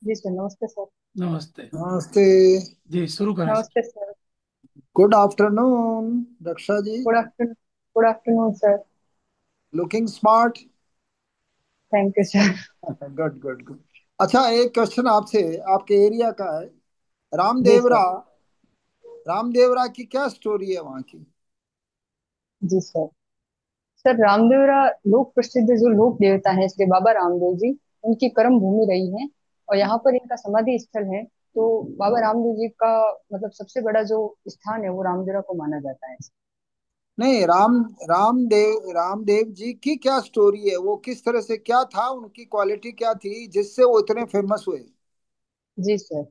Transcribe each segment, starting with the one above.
जी sir, नमस्ते sir. नमस्ते। नमस्ते। जी, शुरू करें सर। नमस्ते sir. Good afternoon Raksha ji. Good afternoon. Good afternoon sir. Looking smart. Thank you sir. Good good good. अच्छा, एक क्वेश्चन आपसे, आपके एरिया का है। जी सर। रामदेवरा, रामदेवरा की क्या स्टोरी है वहाँ की? जी सर। सर, रामदेवरा लोक प्रसिद्ध जो लोक देवता है श्री बाबा रामदेव जी, उनकी कर्म भूमि रही है। और यहाँ पर इनका समाधि स्थल है। तो बाबा रामदेव जी का मतलब सबसे बड़ा जो स्थान है वो रामदेवरा को माना जाता है। नहीं, रामदेव जी की क्या स्टोरी है? वो किस तरह से, क्या था उनकी क्वालिटी, क्या थी जिससे वो इतने फेमस हुए? जी सर।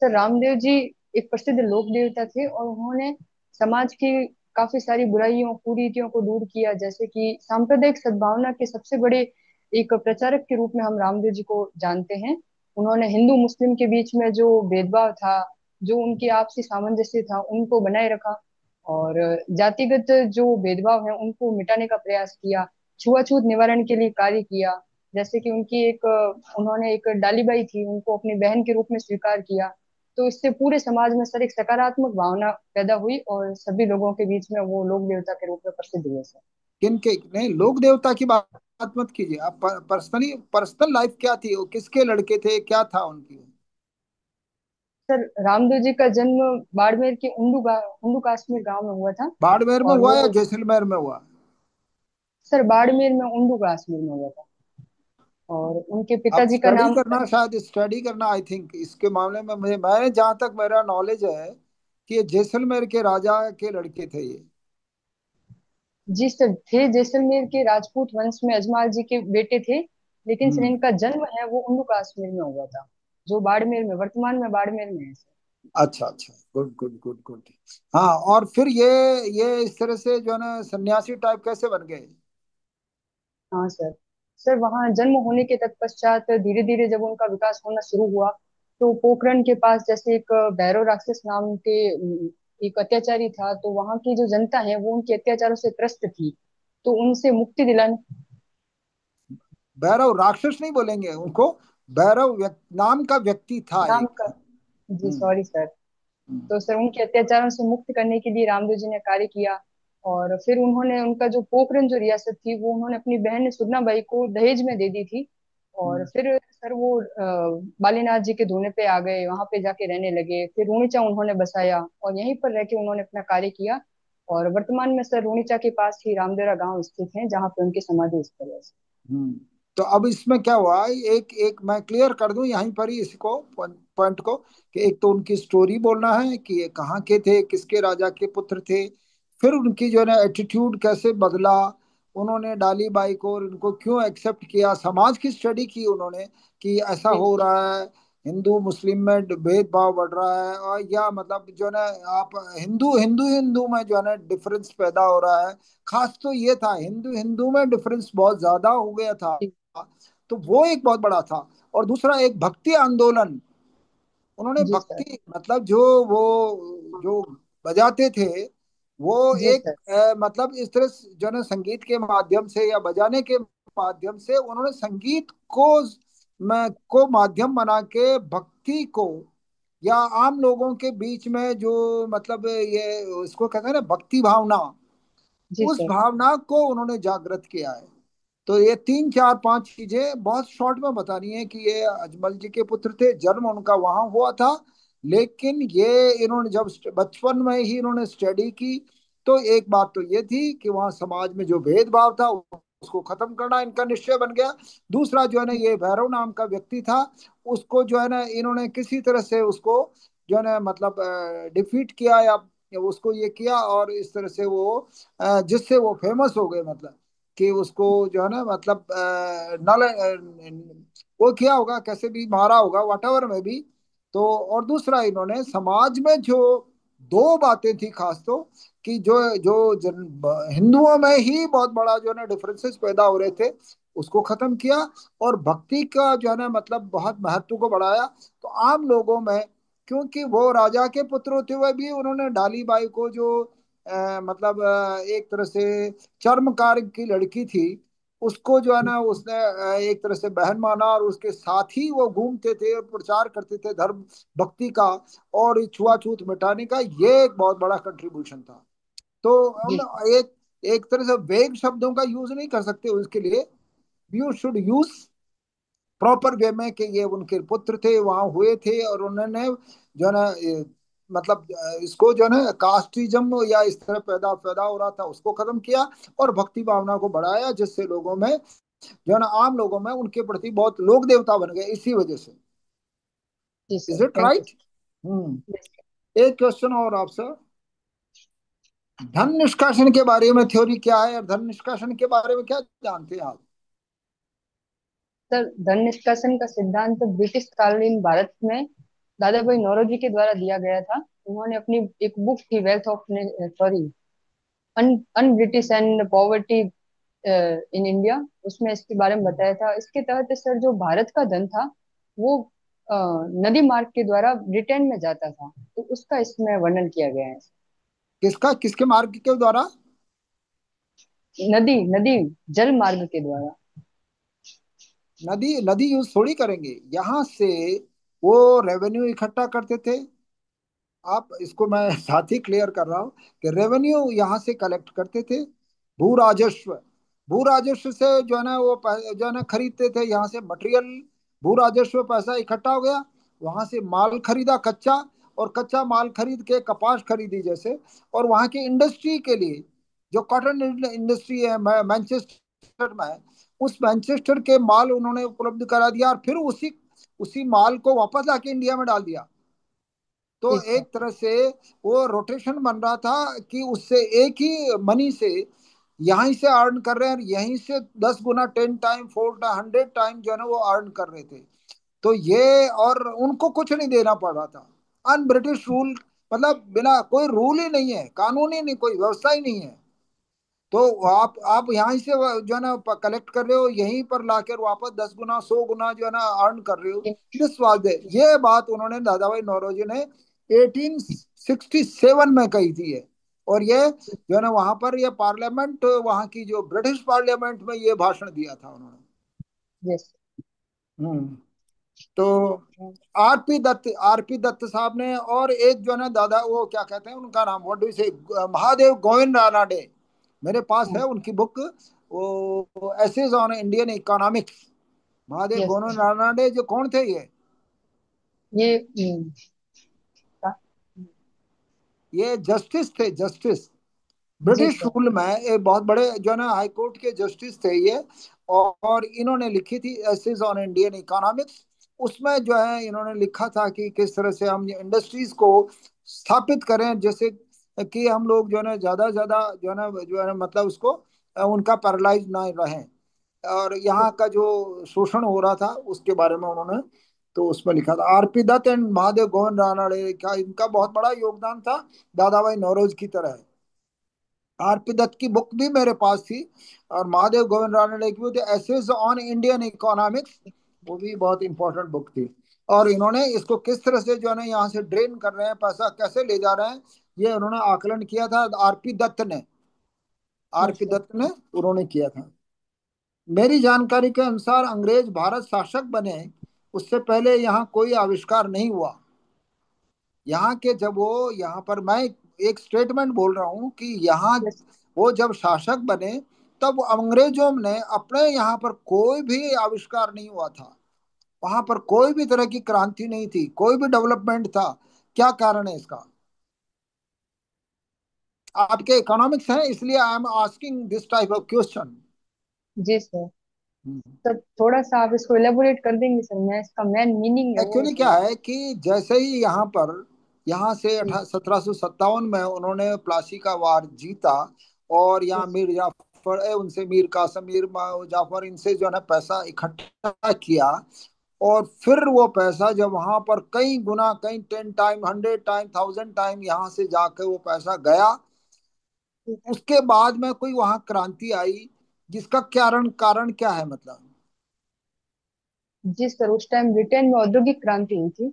सर, रामदेव जी एक प्रसिद्ध लोक देवता थे और उन्होंने समाज की काफी सारी बुराइयों कुरीतियों को दूर किया, जैसे कि सांप्रदायिक सद्भावना के सबसे बड़े एक प्रचारक के रूप में हम रामदेव जी को जानते हैं। उन्होंने हिंदू मुस्लिम के बीच में जो भेदभाव था, जो उनकी आपसी सामंजस्य था, उनको बनाए रखा। और जातिगत जो भेदभाव है उनको मिटाने का प्रयास किया। छुआछूत निवारण के लिए कार्य किया। जैसे कि उनकी एक उन्होंने एक डालीबाई थी, उनको अपनी बहन के रूप में स्वीकार किया। तो इससे पूरे समाज में सर एक सकारात्मक भावना पैदा हुई और सभी लोगों के बीच में वो लोक देवता के रूप में प्रसिद्ध हुए सर। किनके? नहीं, लोक देवता की बात मत कीजिए आप। पर्सनली, पर्सनल लाइफ क्या थी, वो किसके लड़के थे, क्या था उनकी? सर, रामदेव जी का जन्म बाड़मेर के उंडू काश्मीर गांव में हुआ था। बाड़मेर में और हुआ वो या जैसलमेर में हुआ? सर बाड़मेर में उंडू काश्मीर में हुआ था। और उनके अब पिताजी का स्टडी नाम। करना, शायद स्टडी करना, आई थिंक इसके मामले में मुझे, मैं जहां तक मेरा नॉलेज है कि ये जैसलमेर के राजा के लड़के थे ये। जी सर, थे जैसलमेर के राजपूत वंश में अजमाल जी के बेटे थे। लेकिन सर हम्म। इनका जन्म है वो उंडू कश्मीर में हुआ था, जो बाड़मेर में वर्तमान में बाड़मेर में है सर। अच्छा अच्छा, गुड गुड गुड गुड। हाँ, और फिर ये इस तरह से जो है ना सन्यासी टाइप कैसे बन गए? हाँ सर। सर, वहाँ जन्म होने के तत्पश्चात धीरे धीरे जब उनका विकास होना शुरू हुआ, तो पोखरण के पास जैसे एक भैरव राक्षस नाम के एक अत्याचारी था, तो वहाँ की जो जनता है वो उनके अत्याचारों से त्रस्त थी। तो उनसे मुक्ति दिलाने। भैरव राक्षस नहीं बोलेंगे उनको, भैरव नाम का व्यक्ति था नाम एक। का। जी हम्म। Sorry sir. हम्म। तो सर उनके अत्याचारों से मुक्त करने के लिए रामदेव जी ने कार्य किया। और फिर उन्होंने उनका जो पोखरण जो रियासत थी वो उन्होंने अपनी बहन सुदनाबाई को दहेज में दे दी थी। और हम्म। फिर सर वो बालीनाथ जी के धूने पे आ गए, वहां पे जाके रहने लगे। फिर रूणीचा उन्होंने बसाया और यहीं पर रह के उन्होंने अपना कार्य किया। और वर्तमान में सर रूणीचा के पास ही रामदेवरा गांव स्थित है, जहाँ पे उनकी समाधि स्थल है। हम्म। तो अब इसमें क्या हुआ, एक एक मैं क्लियर कर दूं यहीं पर ही इसको, पॉइंट को, कि एक तो उनकी स्टोरी बोलना है कि ये कहाँ के थे, किसके राजा के पुत्र थे। फिर उनकी जो है ना एटीट्यूड कैसे बदला, उन्होंने डाली बाई को और इनको क्यों एक्सेप्ट किया, समाज की स्टडी की उन्होंने कि ऐसा जी हो रहा है, हिंदू मुस्लिम में भेदभाव बढ़ रहा है, और या मतलब जो है ना आप हिंदू हिंदू हिंदू में जो है ना डिफरेंस पैदा हो रहा है। खास तो ये था, हिंदू हिंदू में डिफरेंस बहुत ज्यादा हो गया था। जी। तो वो एक बहुत बड़ा था। और दूसरा एक भक्ति आंदोलन, उन्होंने जी सर। भक्ति मतलब जो वो हाँ। जो बजाते थे, वो जी एक सर। मतलब इस तरह जो है ना संगीत के माध्यम से या बजाने के माध्यम से उन्होंने संगीत को को माध्यम बना के भक्ति को, या आम लोगों के बीच में जो मतलब ये इसको कहते हैं ना भक्ति भावना, जी उस सर। भावना को उन्होंने जागृत किया है। तो ये तीन चार पांच चीजें बहुत शॉर्ट में बतानी है कि ये अजमल जी के पुत्र थे, जन्म उनका वहां हुआ था। लेकिन ये इन्होंने जब बचपन में ही इन्होंने स्टडी की, तो एक बात तो ये थी कि वहाँ समाज में जो भेदभाव था उसको खत्म करना इनका निश्चय बन गया। दूसरा जो है ना ये भैरव नाम का व्यक्ति था, उसको जो है ना इन्होंने किसी तरह से उसको जो है ना मतलब डिफीट किया, या उसको ये किया, और इस तरह से वो जिससे वो फेमस हो गए, मतलब कि उसको जो है ना मतलब नल वो किया होगा, कैसे भी मारा होगा, वटेवर में भी। तो और दूसरा इन्होंने समाज में जो दो बातें थी खास, तो कि जो जो हिंदुओं में ही बहुत बड़ा जो है ना डिफरेंसेस पैदा हो रहे थे, उसको खत्म किया। और भक्ति का जो है ना मतलब बहुत महत्व को बढ़ाया। तो आम लोगों में, क्योंकि वो राजा के पुत्र होते हुए भी उन्होंने डाली बाई को जो मतलब एक तरह से चर्मकार की लड़की थी, उसको जो है ना उसने एक तरह से बहन माना, और उसके साथ ही वो घूमते थे और प्रचार करते थे धर्म भक्ति का और ये छुआछूत मिटाने का। ये एक बहुत बड़ा कंट्रीब्यूशन था। तो हम जी एक एक तरह से वेग शब्दों का यूज नहीं कर सकते उसके लिए। You should use proper way में कि ये उनके पुत्र थे, वहां हुए थे, और उन्होंने जो है ना मतलब इसको जो है ना कास्टिज्म या इस तरह पैदा पैदा हो रहा था उसको खत्म किया, और भक्ति भावना को बढ़ाया, जिससे लोगों में जो है ना आम लोगों में उनके प्रति बहुत लोक देवता बन गए इसी वजह से। जी is sir, it thank you. Right? एक क्वेश्चन और आपसे, धन निष्कासन के बारे में थ्योरी क्या है, और धन निष्कासन के बारे में क्या जानते हैं आप? सर, धन निष्कासन का सिद्धांत ब्रिटिश कालीन भारत में दादा भाई नौरोजी के द्वारा दिया गया था। उन्होंने अपनी एक बुक थी, wealth of, sorry, un British and poverty in India, उसमें इसके बारे में बताया था। इसके तहत सर जो भारत का धन था वो अ, नदी मार्ग के द्वारा ब्रिटेन में जाता था, तो उसका इसमें वर्णन किया गया है। किसका, किसके मार्ग के द्वारा? नदी नदी जल मार्ग के द्वारा। नदी नदी यूज थोड़ी करेंगे यहाँ से, वो रेवेन्यू इकट्ठा करते थे। आप इसको मैं साथ ही क्लियर कर रहा हूँ कि रेवेन्यू यहाँ से कलेक्ट करते थे, भू राजस्व। भू राजस्व से जो है ना वो जो है ना खरीदते थे यहाँ से मटेरियल। भू राजस्व पैसा इकट्ठा हो गया, वहां से माल खरीदा कच्चा, और कच्चा माल खरीद के कपास खरीदी जैसे, और वहां की इंडस्ट्री के लिए जो कॉटन इंडस्ट्री है मैनचेस्टर में, उस मैनचेस्टर के माल उन्होंने उपलब्ध करा दिया, और फिर उसी उसी माल को वापस आके इंडिया में डाल दिया। तो जी सर। एक तरह से वो रोटेशन बन रहा था कि उससे एक ही मनी से यहीं से अर्न कर रहे हैं, और यहीं से 10 गुना, 10 टाइम, 400 टाइम जो है ना वो अर्न कर रहे थे। तो ये, और उनको कुछ नहीं देना पड़ रहा था। अन ब्रिटिश रूल, मतलब बिना कोई रूल ही नहीं है, कानून ही नहीं, कोई व्यवस्था ही नहीं है। तो आप यहाँ से जो है ना कलेक्ट कर रहे हो, यहीं पर लाकर वापस 10 गुना, 100 गुना जो है ना अर्न कर रहे हो। किस वास्ते? ये बात उन्होंने दादा भाई नौरोजी ने 1867 में कही थी है। और ये जो है ना वहां पर ये पार्लियामेंट, वहां की जो ब्रिटिश पार्लियामेंट में ये भाषण दिया था उन्होंने। यस। हम्म। तो आरपी दत्त साहब ने, और एक जो है ना दादा, वो क्या कहते हैं उनका नाम, व्हाट डू से, महादेव गोविंद रानाडे, मेरे पास है उनकी बुक, वो essays on Indian economics. Mahadev यस गोविंद रानाडे जो कौन थे ये ये जस्टिस थे, justice ji British sir. Rule में एक बहुत बड़े जो है ना हाई कोर्ट के जस्टिस थे ये। और इन्होंने लिखी थी एसेज ऑन इंडियन इकोनॉमिक्स। उसमें जो है इन्होंने लिखा था कि किस तरह से हम इंडस्ट्रीज को स्थापित करें, जैसे कि हम लोग जो है ना ज्यादा ज्यादा जो है ना मतलब उसको उनका पैरालाइज ना रहें। और यहाँ का जो शोषण हो रहा था उसके बारे में उन्होंने तो उसमें लिखा था। आरपी दत्त एंड महादेव गोविंद रानड़े का, इनका बहुत बड़ा योगदान था दादा भाई नौरोज की तरह। आरपी दत्त की बुक भी मेरे पास थी, और महादेव गोविंद रानड़े की भी थी, एसेज ऑन इंडियन इकोनॉमिक्स। वो भी बहुत इंपॉर्टेंट बुक थी। और इन्होंने इसको किस तरह से जो है ना यहाँ से ड्रेन कर रहे हैं, पैसा कैसे ले जा रहे हैं, ये उन्होंने आकलन किया था आरपी दत्त ने। Yes RP sir. दत्त ने उन्होंने किया था। मेरी जानकारी के अनुसार अंग्रेज भारत शासक बने उससे पहले यहाँ कोई आविष्कार नहीं हुआ। यहाँ के जब वो यहाँ पर, मैं एक स्टेटमेंट बोल रहा हूँ कि यहाँ यस। वो जब शासक बने तब अंग्रेजों ने अपने यहाँ पर कोई भी आविष्कार नहीं हुआ था। वहां पर कोई भी तरह की क्रांति नहीं थी, कोई भी डेवलपमेंट था। क्या कारण है इसका? आपके इकोनॉमिक्स है इसलिए I am asking this type of question. जी सर। सर, थोड़ा सा आप इसको इलेबोरेट कर देंगे सर, मैं इसका मेन मीनिंग है वो एक्चुअली क्या समझ। है कि जैसे ही यहाँ पर, यहाँ से जी 1757 में उन्होंने प्लासी का वार जीता, और यहाँ यस। मीर जाफर उनसे मीर कासिम, मीर जाफर, इनसे जो है ना पैसा इकट्ठा किया। और फिर वो पैसा जब वहां पर कई गुना, कई 10 टाइम, 100 टाइम, 1000 टाइम यहाँ से जाके वो पैसा गया, उसके बाद में कोई वहां क्रांति आई, जिसका कारण कारण क्या है मतलब? जी सर, उस टाइम ब्रिटेन में औद्योगिक क्रांति हुई थी।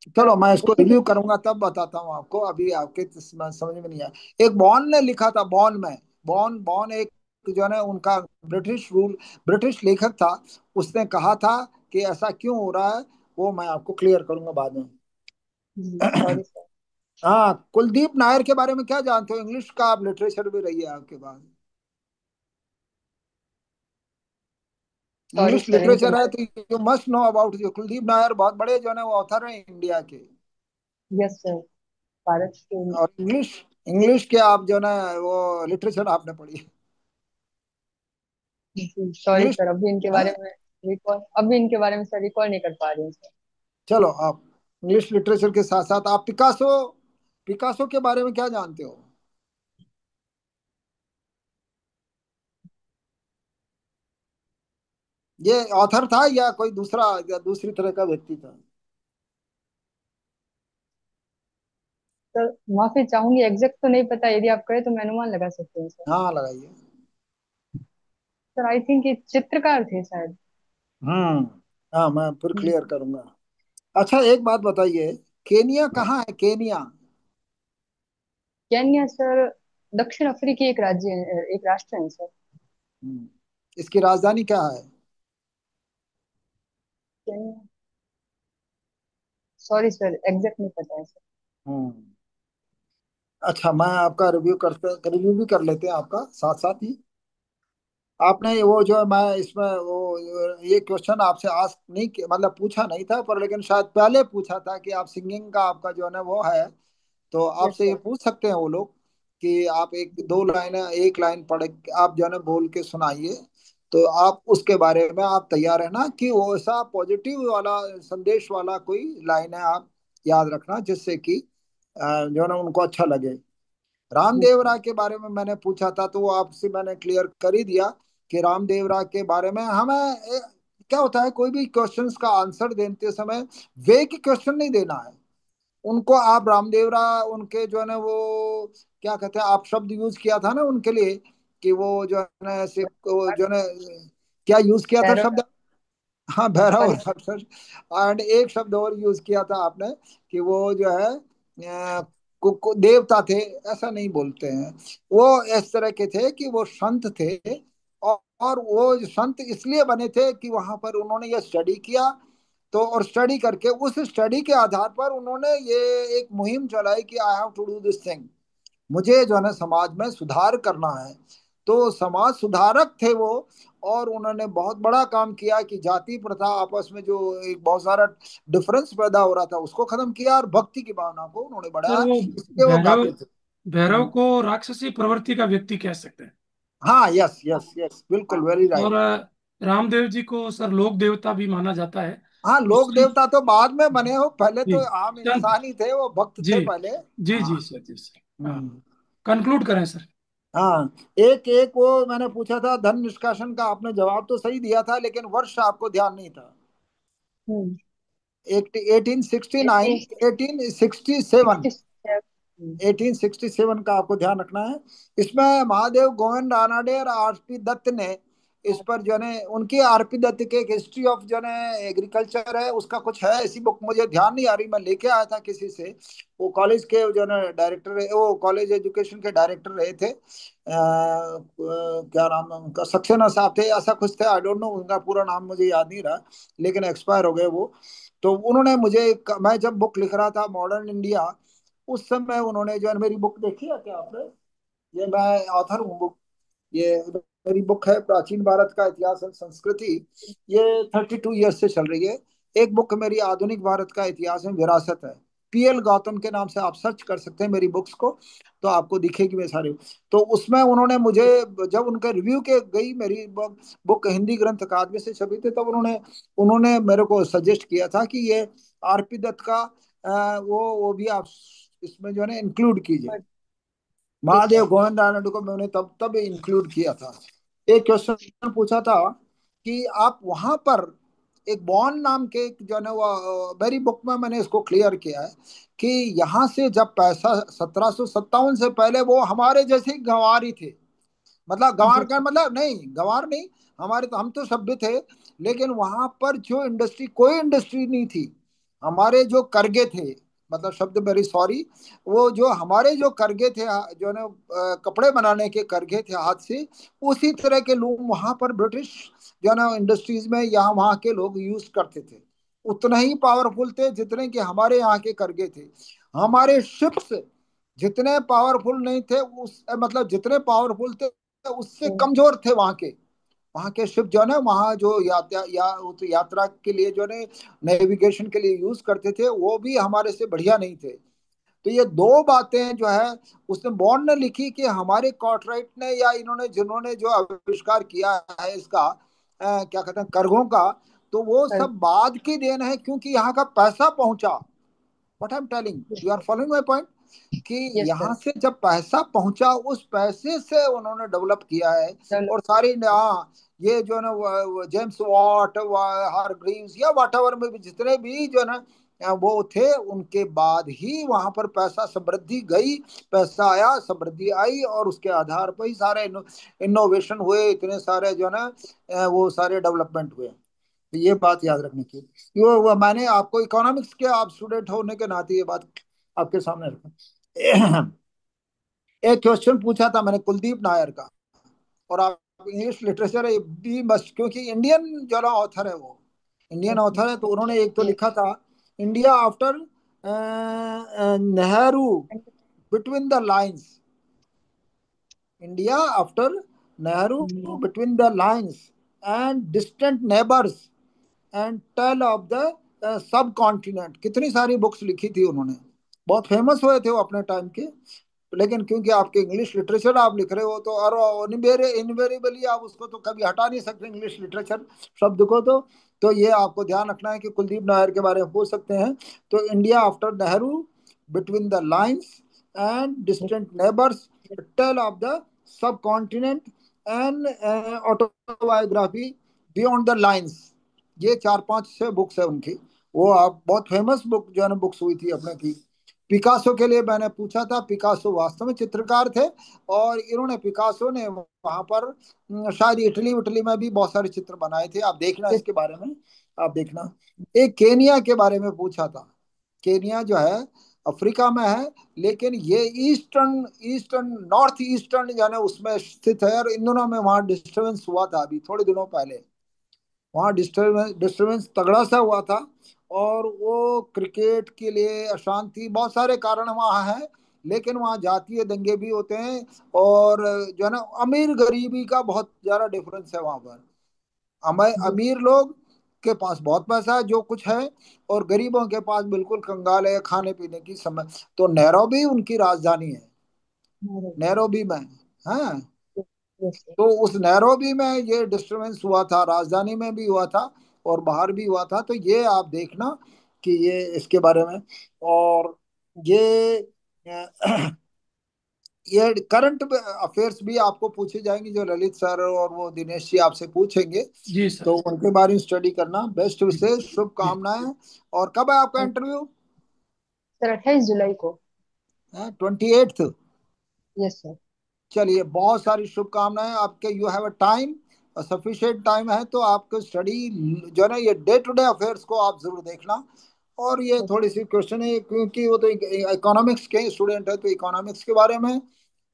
चलो मैं इसको उसी के। रिव्यू करूंगा तब बताता हूँ आपको, अभी आपके समझ में नहीं आया। एक बॉन ने लिखा था, बॉन में, बॉन बॉन एक जो है ना उनका ब्रिटिश लेखक था। उसने कहा था कि ऐसा क्यों हो रहा है, वो मैं आपको क्लियर करूंगा बाद में। जी सॉरी सर। हाँ, कुलदीप नायर के बारे में क्या जानते हो? इंग्लिश का आप लिटरेचर भी रही है आपके पास, सॉरी इंग्लिश सर इनके लिटरेचर है, बारे तो यू मस्ट नो अबाउट जो कुलदीप नायर बहुत बड़े जो है ना वो ऑथर हैं इंडिया के। में, यस सर, भारत के। और इंग्लिश इंग्लिश के आप जो है ना वो लिटरेचर आपने पढ़ी है। जी सॉरी इंग्लिश सर, अभी इनके है। बारे में रिकॉल, अभी इनके बारे में सर रिकॉल नहीं कर पा रही हूँ सर। चलो, आप इंग्लिश लिटरेचर के साथ साथ आप पिकासो पिकासो के बारे में क्या जानते हो? ये ऑथर था या कोई दूसरा या दूसरी तरह का व्यक्ति था? सर माफी चाहूंगी, एग्जैक्ट तो नहीं पता, यदि आप कहें तो मैं अनुमान लगा सकती हूँ सर। हाँ, लगाइए। सर आई थिंक ये चित्रकार थे शायद। हम्म। हाँ, मैं फिर हम्म, क्लियर करूंगा। अच्छा, एक बात बताइए, केनिया कहाँ है, केनिया? केन्या सर दक्षिण अफ्रीकी एक राज्य है, एक राष्ट्र है सर। हम्म, इसकी राजधानी क्या है? केन्या, सॉरी सर एग्जैक्ट नहीं पता है सर। हम्म। अच्छा, मैं आपका रिव्यू भी कर लेते हैं आपका साथ साथ ही। आपने वो जो है, मैं इसमें वो ये क्वेश्चन आपसे आस्क नहीं किया, मतलब पूछा नहीं था, पर लेकिन शायद पहले पूछा था कि आप सिंगिंग का आपका जो है ना वो है, तो यस आपसे ये सर। पूछ सकते हैं वो लोग कि आप एक दो लाइन, एक लाइन पढ़ आप जो है ना बोल के सुनाइए। तो आप उसके बारे में आप तैयार है ना कि वो ऐसा पॉजिटिव वाला संदेश वाला कोई लाइन है, आप याद रखना, जिससे कि जो है ना उनको अच्छा लगे। जी रामदेव सर। राय के बारे में मैंने पूछा था, तो वो आपसे मैंने क्लियर कर ही दिया कि रामदेव राय के बारे में हमें क्या होता है, कोई भी क्वेश्चंस का आंसर देते समय वे की क्वेश्चन नहीं देना है उनको। आप रामदेव राय उनके जो है ना वो क्या कहते हैं, आप शब्द यूज किया था ना उनके लिए कि वो जो है ना ऐसे वो जो है ना क्या यूज किया था भैरव शब्द? हाँ, भैरव सॉरी। राक्षस। एंड एक शब्द और यूज किया था आपने कि वो जो है देवता थे, ऐसा नहीं बोलते हैं। वो इस तरह के थे कि वो संत थे, और वो संत इसलिए बने थे कि वहां पर उन्होंने ये स्टडी किया। तो और स्टडी करके उस स्टडी के आधार पर उन्होंने ये एक मुहिम चलाई कि I have to do this thing, मुझे जो है ना समाज में सुधार करना है। तो समाज सुधारक थे वो। और उन्होंने बहुत बड़ा काम किया कि जाति प्रथा आपस में जो एक बहुत सारा डिफरेंस पैदा हो रहा था उसको खत्म किया, और भक्ति की भावना को उन्होंने सर बढ़ाया, वो इसलिए वो भैरव गाते थे। भैरव हम्म। को राक्षसी प्रवृत्ति का व्यक्ति कह सकते हैं। हाँ, यस यस हाँ। यस, बिल्कुल, हाँ। वेरी और राइट। रामदेव जी को सर लोक देवता भी माना जाता है। हाँ, लोक इससे देवता तो बाद में बने हो, पहले जी तो आम संत इंसान ही थे, वो भक्त जी थे पहले। जी हाँ। जी सर, जी सर, हाँ। हम्म। कंक्लूड करें सर। हाँ, एक एक वो मैंने पूछा था धन निष्कासन का, आपने जवाब तो सही दिया था लेकिन वर्ष आपको ध्यान नहीं था। हम्म। 1869, एटीन 1867, सिक्सटी सेवन। 1867 का आपको ध्यान रखना है। इसमें महादेव गोविंद रानडे और आरपी दत्त ने इस पर जो है उनकी, आरपी दत्त के एक हिस्ट्री ऑफ जो है एग्रीकल्चर है उसका कुछ है, ऐसी बुक मुझे ध्यान नहीं आ रही, मैं लेके आया था किसी से। वो कॉलेज के जो है डायरेक्टर, वो कॉलेज एजुकेशन के डायरेक्टर रहे थे, क्या नाम है उनका, सक्सेना साहब थे, ऐसा कुछ थे, आई डोंट नो, उनका पूरा नाम मुझे याद नहीं रहा, लेकिन एक्सपायर हो गए वो। तो उन्होंने मुझे मैं जब बुक लिख रहा था मॉडर्न इंडिया, उस समय उन्होंने जो है, मेरी बुक देखी है क्या आपने? ये मैं ऑथर हूँ बुक, ये मेरी बुक है प्राचीन भारत का इतिहास एवं संस्कृति। ये 32 ईयर्स से चल रही है। एक बुक मेरी आधुनिक भारत का इतिहास एवं विरासत है, पीएल गौतम के नाम से आप सर्च कर सकते हैं मेरी बुक्स को, तो आपको दिखेगी मैं सारी। तो उसमें उन्होंने मुझे, जब उनके रिव्यू के गई मेरी बुक हिंदी ग्रंथ अकादमी से छपी थी, तब उन्होंने उन्होंने मेरे को सजेस्ट किया था कि ये आरपी दत्त का वो भी आप इसमें जो है ना इंक्लूड कीजिए। जी महादेव सर। गोविंद रानडे को मैंने तब तब इंक्लूड किया था। एक क्वेश्चन पूछा था कि आप वहां पर एक बॉन नाम के जो है ना वो मेरी बुक में मैंने इसको क्लियर किया है कि यहाँ से जब पैसा 1757 से पहले वो हमारे जैसे ही गंवार ही थे, मतलब जी गंवार का सर। मतलब नहीं, गंवार नहीं, हमारे तो हम तो सभ्य थे, लेकिन वहां पर जो इंडस्ट्री, कोई इंडस्ट्री नहीं थी। हमारे जो करगे थे, मतलब शब्द वेरी सॉरी, वो जो हमारे जो करघे थे, जो ना कपड़े बनाने के करघे थे हाथ से, उसी तरह के लूम वहां पर ब्रिटिश जो ना इंडस्ट्रीज में यहाँ वहाँ के लोग यूज करते थे। उतना ही पावरफुल थे जितने कि हमारे यहाँ के करघे थे। हमारे शिप्स जितने पावरफुल नहीं थे, उस मतलब जितने पावरफुल थे उससे हम्म, कमजोर थे वहाँ के शिप जो है ना, वहाँ जो यात्रा के लिए जो है नेविगेशन के लिए यूज करते थे, वो भी हमारे से बढ़िया नहीं थे। तो ये दो बातें जो है उसने बॉन्ड ने लिखी कि हमारे कॉर्टराइट ने या इन्होंने जिन्होंने जो आविष्कार किया है इसका क्या कहते हैं करघों का, तो वो कर सब बाद की देन है, क्योंकि यहाँ का पैसा पहुंचा। What I am telling, you are following my point, कि यस यहाँ सर। से जब पैसा पहुंचा उस पैसे से उन्होंने डेवलप किया है। चलो। और सारी हाँ, ये जो है ना जेम्स वॉट, हारग्रीव्स या वॉट एवर में भी जितने भी जो है ना वो थे, उनके बाद ही वहां पर पैसा समृद्धि गई, पैसा आया, समृद्धि आई, और उसके आधार पर ही सारे इनोवेशन हुए, इतने सारे जो है ना वो सारे डेवलपमेंट हुए। तो ये बात याद रखने की, वो मैंने आपको इकोनॉमिक्स के आप स्टूडेंट होने के नाते ये बात आपके सामने रखा। एक क्वेश्चन पूछा था मैंने कुलदीप नायर का, और आप इंग्लिश लिटरेचर भी मस्ट, क्योंकि इंडियन जो ना ऑथर है वो इंडियन ऑथर है, तो उन्होंने एक तो लिखा था India after Nehru, between the lines, India after Nehru, between the lines and distant neighbours and tale of the subcontinent. कितनी सारी बुक्स लिखी थी उन्होंने, बहुत फेमस हुए थे वो अपने टाइम के। लेकिन क्योंकि आपके इंग्लिश लिटरेचर आप लिख रहे हो, तो और इनवेरिएबली आप उसको तो कभी हटा नहीं सकते इंग्लिश लिटरेचर शब्द को, तो ये आपको ध्यान रखना है कि कुलदीप नायर के बारे में पूछ सकते हैं। तो India after Nehru, between the lines and distant neighbours, tale of the subcontinent and autobiography beyond the lines. ये चार पांच छह बुक्स है उनकी, वो आप बहुत फेमस बुक जो है ना बुक्स हुई थी अपने की। पिकासो के लिए मैंने पूछा था, पिकासो वास्तव में चित्रकार थे, और इन्होंने पिकासो ने वहां पर शायद इटली इटली में भी बहुत सारे चित्र बनाए थे। आप देखना इसके बारे में, आप देखना। एक केनिया के बारे में पूछा था, केनिया जो है अफ्रीका में है, लेकिन ये ईस्टर्न ईस्टर्न नॉर्थ ईस्टर्न जो है ना उसमें स्थित है, और इन दोनों में वहाँ डिस्टर्बेंस हुआ था अभी थोड़े दिनों पहले। वहाँ डिस्टरबेंस डिस्टरबेंस तगड़ा सा हुआ था, और वो क्रिकेट के लिए अशांति, बहुत सारे कारण वहाँ हैं। लेकिन वहाँ जातीय दंगे भी होते हैं, और जो है ना अमीर गरीबी का बहुत ज्यादा डिफरेंस है वहाँ पर। अमीर लोग के पास बहुत पैसा है, जो कुछ है, और गरीबों के पास बिल्कुल कंगाल है, खाने पीने की समय। तो नैरोबी उनकी राजधानी है, नैरोबी में। हाँ, यस तो उस नैरोबी में ये डिस्टरबेंस हुआ था, राजधानी में भी हुआ था और बाहर भी हुआ था। तो ये आप देखना कि ये इसके बारे में। और ये ये करंट अफेयर्स भी आपको पूछे जाएंगे, जो ललित सर और वो दिनेश जी आपसे पूछेंगे, जी सर। तो उनके बारे में स्टडी करना। बेस्ट जी विशेष, जी। शुभकामनाएं। और कब है आपका इंटरव्यू? सर। 28 जुलाई को। 28th। Yes sir. चलिए, बहुत सारी शुभकामनाएं आपके। You have a time, sufficient time है, तो आपको स्टडी जो है ना ये डे टू डे अफेयर्स को आप जरूर देखना। और ये थोड़ी सी क्वेश्चन है, क्योंकि वो तो इकोनॉमिक्स के स्टूडेंट है, तो इकोनॉमिक्स के बारे में,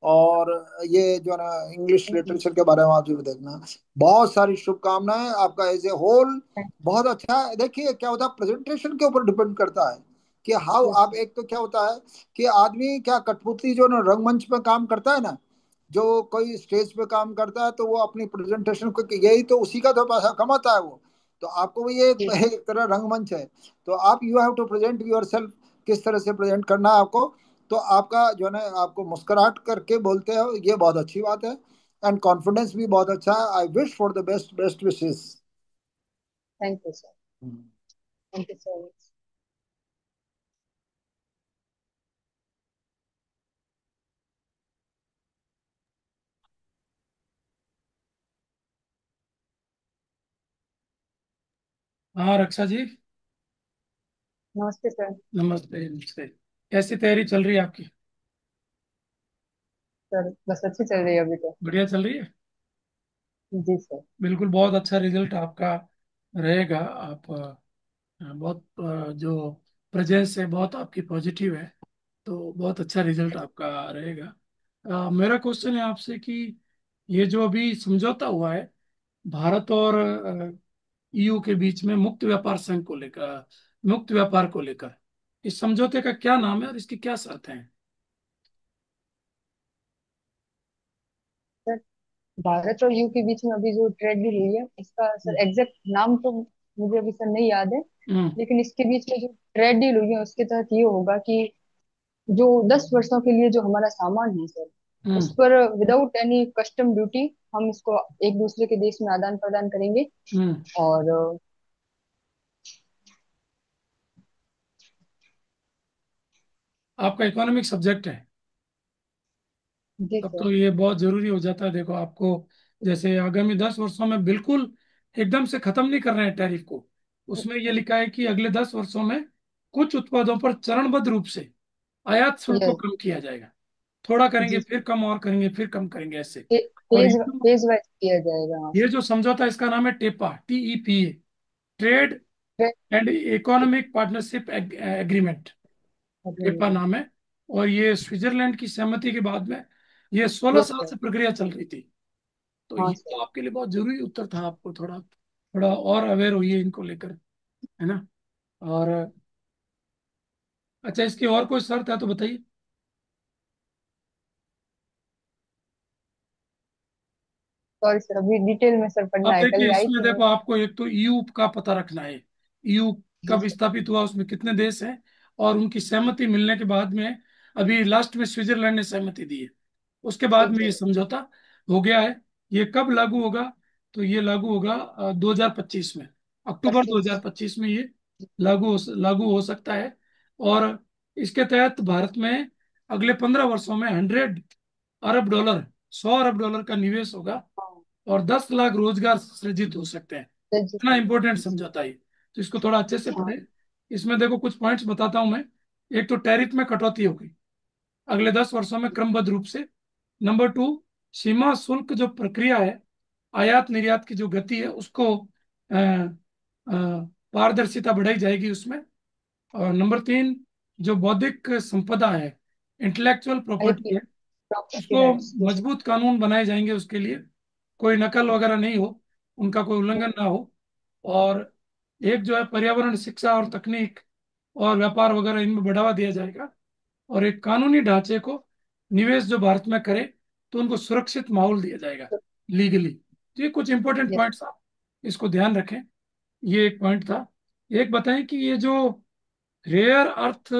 और ये जो है ना इंग्लिश लिटरेचर के बारे में आप जरूर देखना। बहुत सारी शुभकामनाएं आपका एज ए होल। बहुत अच्छा है। देखिए क्या होता है, प्रेजेंटेशन के ऊपर डिपेंड करता है कि हाउ यस आप, एक तो क्या होता है कि आदमी क्या कठपुतली जो ना रंगमंच पे काम करता है ना, जो कोई स्टेज पे काम करता है, तो वो अपनी प्रेजेंटेशन को, यही तो उसी का तो पैसा कमाता है वो। तो आपको भी ये सर। एक तरह रंगमंच है। तो आप you have to present yourself, किस तरह से प्रेजेंट करना है आपको। तो आपका जो है ना आपको मुस्कुराहट करके बोलते हो, ये बहुत अच्छी बात है। एंड कॉन्फिडेंस भी बहुत अच्छा है। I wish for the best, best wishes. Thank you sir. Thank you so much. हाँ रक्षा जी। नमस्ते सर। नमस्ते नमस्ते। कैसी तैयारी चल रही है आपकी? सर बस अच्छी चल रही है अभी तो। बढ़िया चल रही है। जी सर। बिल्कुल, बहुत अच्छा रिजल्ट आपका रहेगा। आप बहुत जो प्रेजेंस है बहुत आपकी पॉजिटिव है, तो बहुत अच्छा रिजल्ट आपका रहेगा। मेरा क्वेश्चन है आपसे कि ये जो अभी समझौता हुआ है भारत और ईयू के बीच में मुक्त व्यापार संघ को लेकर, मुक्त व्यापार को लेकर, इस समझौते का क्या नाम है और इसकी क्या शर्तें हैं? सर, भारत और यू के बीच में अभी जो ट्रेड डील हुई है इसका सर एग्जैक्ट नाम तो मुझे अभी सर नहीं याद है। हम्म। लेकिन इसके बीच में जो ट्रेड डील हुई है उसके तहत ये होगा कि जो 10 वर्षों के लिए जो हमारा सामान है सर, उस हम्म। पर विदाउट एनी कस्टम ड्यूटी हम इसको एक दूसरे के देश में आदान प्रदान करेंगे। हम्म। और आपका इकोनॉमिक सब्जेक्ट है, जी तब सर। तो ये बहुत जरूरी हो जाता है। देखो आपको, जैसे आगामी 10 वर्षों में बिल्कुल एकदम से खत्म नहीं कर रहे हैं टैरिफ को। उसमें ये लिखा है कि अगले 10 वर्षों में कुछ उत्पादों पर चरणबद्ध रूप से आयात शुल्क को यस। कम किया जाएगा। थोड़ा करेंगे जी फिर सर। कम और करेंगे फिर कम करेंगे ऐसे। और फेज फेज वाइज किया जाएगा, हाँ ये सर। जो समझौता है, इसका नाम है TEPA, TEPA, trade and economic partnership agreement. TEPA नाम है। और ये स्विट्जरलैंड की सहमति के बाद में ये 16 साल यस से प्रक्रिया चल रही थी। तो हाँ ये सर। तो आपके लिए बहुत जरूरी उत्तर था, आपको थोड़ा थोड़ा और अवेयर होइए इनको लेकर, है ना। और अच्छा, इसकी और कोई शर्त है तो बताइए। सॉरी सर, अभी डिटेल में सर पढ़ना अब है, कल देखिए ही आई इसमें थी देखो, न्यूज़। आपको एक तो ईयू का पता रखना है। ईयू जी कब सर। स्थापित हुआ, उसमें कितने देश हैं, और उनकी सहमति मिलने के बाद में अभी लास्ट में स्विट्जरलैंड ने सहमति दी है। उसके बाद में ये एग्जैक्ट। समझौता हो गया है। ये कब लागू होगा? तो ये लागू होगा 2025 में, अक्टूबर 25। 2025 में ये लागू हो सकता है। और इसके तहत भारत में अगले 15 वर्षों में 100 अरब डॉलर, 100 अरब डॉलर का निवेश होगा हाँ। और 10 लाख रोजगार सृजित हो सकते हैं। जी इतना सर। इंपॉर्टेंट समझौता है ये। तो इसको थोड़ा अच्छे से हाँ। पढ़े। इसमें देखो कुछ पॉइंट्स बताता हूं मैं। एक तो टैरिफ में कटौती होगी अगले 10 वर्षों में क्रमबद्ध रूप से। नंबर 2, सीमा शुल्क जो प्रक्रिया है, आयात निर्यात की जो गति है उसको पारदर्शिता बढ़ाई जाएगी उसमें। और नंबर 3, जो बौद्धिक संपदा है, इंटेलेक्चुअल आईपी, प्रॉपर्टी है, प्रॉपर्टी उसको राइट्स। जी सर। मजबूत कानून बनाए जाएंगे उसके लिए, कोई नकल वगैरह नहीं हो, उनका कोई उल्लंघन ना हो। और एक जो है पर्यावरण, शिक्षा और तकनीक और व्यापार वगैरह, इनमें बढ़ावा दिया जाएगा। और एक कानूनी ढांचे को, निवेश जो भारत में करे तो उनको सुरक्षित माहौल दिया जाएगा लीगली। तो ये कुछ इंपॉर्टेंट यस। पॉइंट्स आप इसको ध्यान रखें। ये एक पॉइंट था। एक बताएं कि ये जो रेयर अर्थ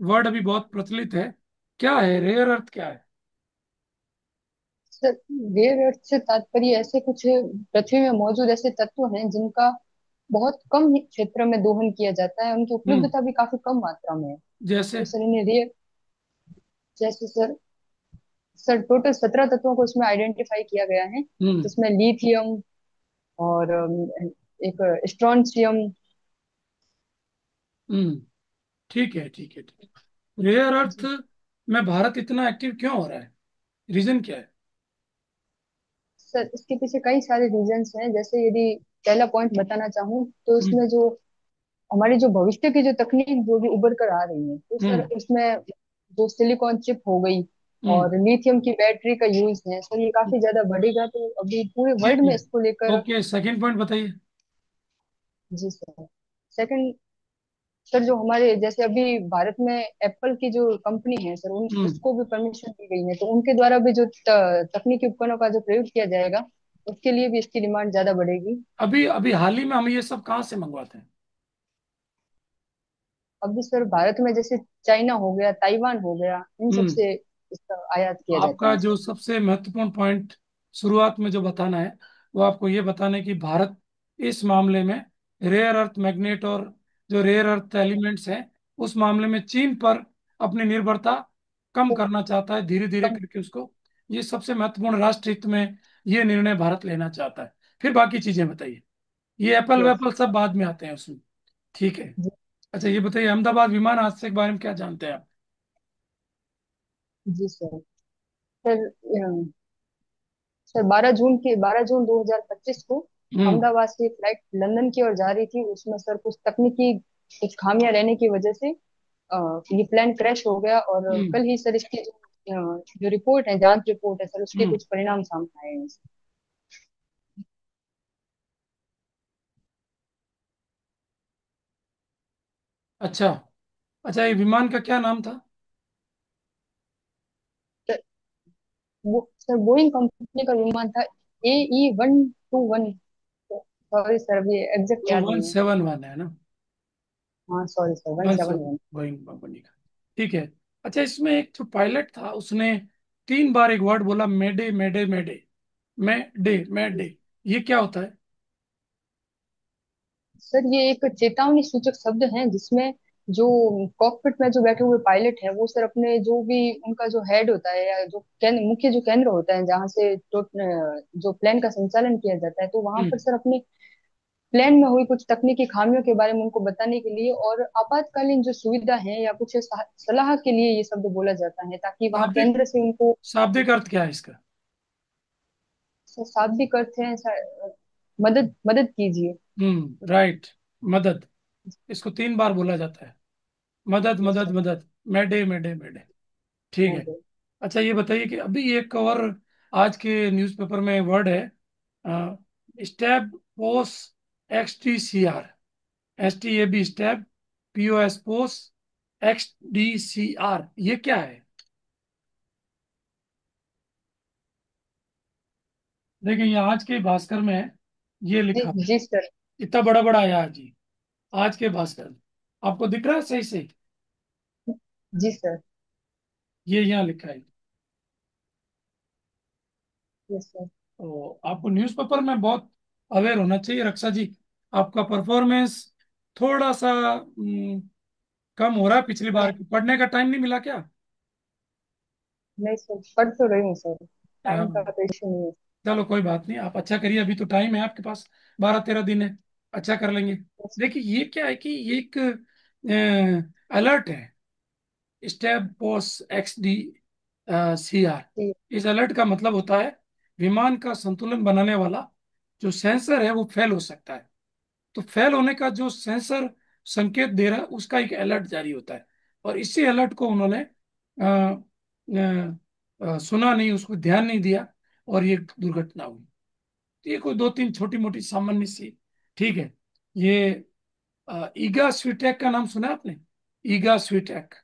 वर्ड अभी बहुत प्रचलित है, क्या है रेयर अर्थ, क्या है? सर, रेयर अर्थ से तात्पर्य ऐसे कुछ पृथ्वी में मौजूद ऐसे तत्व हैं जिनका बहुत कम ही क्षेत्र में दोहन किया जाता है, उनकी हम्म। उपलब्धता भी काफी कम मात्रा में है। जैसे? तो सर इन्हें रेयर, जैसे सर टोटल 17 तत्वों को इसमें आइडेंटिफाई किया गया है, हम्म। जिसमें लिथियम और एक स्ट्रोंशियम। हम्म। ठीक है, ठीक है, ठीक है। रेयर अर्थ में भारत इतना एक्टिव क्यों हो रहा है? रीजन क्या है? सर इसके पीछे कई सारे रीजंस हैं। जैसे यदि पहला पॉइंट बताना चाहूँ तो हम्म। इसमें जो हमारी जो भविष्य की जो तकनीक जो भी उभर कर आ रही है, तो सर हम्म। उसमें जो सिलिकॉन चिप हो गई हम्म। और लिथियम की बैटरी का यूज है सर, ये काफी ज्यादा बढ़ेगा। तो अभी पूरे वर्ल्ड ठीक में है। इसको लेकर। ओके, सेकंड पॉइंट बताइए। जी सर। सेकंड, सर जो हमारे जैसे अभी भारत में एप्पल की जो कंपनी है सर, उन हम्म। उसको भी परमिशन दी गई है, तो उनके द्वारा भी जो तकनीकी उपकरणों का जो प्रयोग किया जाएगा उसके लिए भी इसकी डिमांड ज्यादा बढ़ेगी। अभी अभी हाल ही में हम ये सब कहाँ से मंगवाते हैं? अभी सर भारत में जैसे चाइना हो गया, ताइवान हो गया, इन सब हम्म। से इसका आयात किया जाता आपका है जो सर। सबसे महत्वपूर्ण पॉइंट शुरुआत में जो बताना है, वो आपको ये बताना है कि भारत इस मामले में रेयर अर्थ मैग्नेट और जो रेयर अर्थ एलिमेंट्स हैं, उस मामले में चीन पर अपनी निर्भरता कम तो करना चाहता है, धीरे धीरे कम। करके उसको। ये सबसे महत्वपूर्ण, राष्ट्र हित में ये निर्णय भारत लेना चाहता है। फिर बाकी चीजें बताइए। ये एप्पल यस। वेप्पल सब बाद में आते हैं उसमें। ठीक है। जी। अच्छा, ये बताइए, अहमदाबाद विमान हादसे के बारे में क्या जानते हैं आप? जी सर। सर सर 12 जून 2025 को हम्म। अहमदाबाद से फ्लाइट लंदन की ओर जा रही थी, उसमें सर कुछ तकनीकी कुछ खामियां रहने की वजह से ये प्लान क्रैश हो गया। और हम्म। कल ही सर इसकी जो रिपोर्ट है, जांच रिपोर्ट है सर, उसके हम्म। कुछ परिणाम सामने आए हैं। अच्छा। अच्छा, ये विमान का क्या नाम था? सर वो सर बोइंग कंपनी का विमान था, AE-121। सॉरी सर, अभी एग्जैक्ट तो याद वन नहीं है। सेवन वन है ना? हाँ sorry sir, one one seven seven one Boeing company का। ठीक है। अच्छा, इसमें एक जो पायलट था उसने 3 बार एक वर्ड बोला, मेडे मेडे मेडे। मेडे मेडे, ये क्या होता है? सर ये एक चेतावनी सूचक शब्द है, जिसमें जो कॉकपिट में जो बैठे हुए पायलट है, वो सर अपने जो भी उनका जो हेड होता है, या जो केंद्र, मुख्य जो केंद्र होता है जहाँ से जो प्लेन का संचालन किया जाता है, तो वहां पर हम्म। सर अपने प्लेन में हुई कुछ तकनीकी खामियों के बारे में उनको बताने के लिए और आपातकालीन जो सुविधा है या कुछ सलाह के लिए ये शब्द बोला जाता है, ताकि वहां शाब्दिक केंद्र से उनको शाब्दिक अर्थ क्या है इसका? शाब्दिक अर्थ है मदद मदद कीजिए। राइट। मदद। इसको 3 बार बोला जाता है। मदद ये मदद सर मदद। मेडे मेडे मेडे। ठीक है। है। अच्छा, ये बताइए कि अभी एक और आज के न्यूज़पेपर में वर्ड है, स्टैब पोस XDCR। STAB स्टैब, POS पोस XDCR, ये क्या है? देखिए, ये आज के भास्कर में है, ये जी लिखा। जी सर। इतना बड़ा बड़ा है आज ही, आज के भास्कर में। आपको दिख रहा है सही से? जी सर। ये यहाँ लिखा है। Yes sir. तो आपको न्यूज़पेपर में बहुत अवेयर होना चाहिए रक्षा जी। आपका परफॉर्मेंस थोड़ा सा कम हो रहा है पिछली बार की। पढ़ने का टाइम नहीं मिला क्या? नहीं सर, पढ़ तो रही हूँ सर, टाइम का हाँ, तो इशू नहीं है। चलो कोई बात नहीं, आप अच्छा करिए, अभी तो टाइम है आपके पास, 12-13 दिन है। अच्छा कर लेंगे। Yes, देखिए, ये क्या है कि ये एक अलर्ट है, स्टेप पोस्ट XDCR। जी इस अलर्ट का मतलब होता है विमान का संतुलन बनाने वाला जो सेंसर है वो फेल हो सकता है। तो फेल होने का जो सेंसर संकेत दे रहा है उसका एक अलर्ट जारी होता है। और इसी अलर्ट को उन्होंने सुना नहीं, उसको ध्यान नहीं दिया, और ये दुर्घटना हुई। तो ये कोई 2-3 छोटी मोटी सामान्य सी। ठीक है। ये ईगा स्वीटेक का नाम सुना है आपने? ईगा स्वीटेक,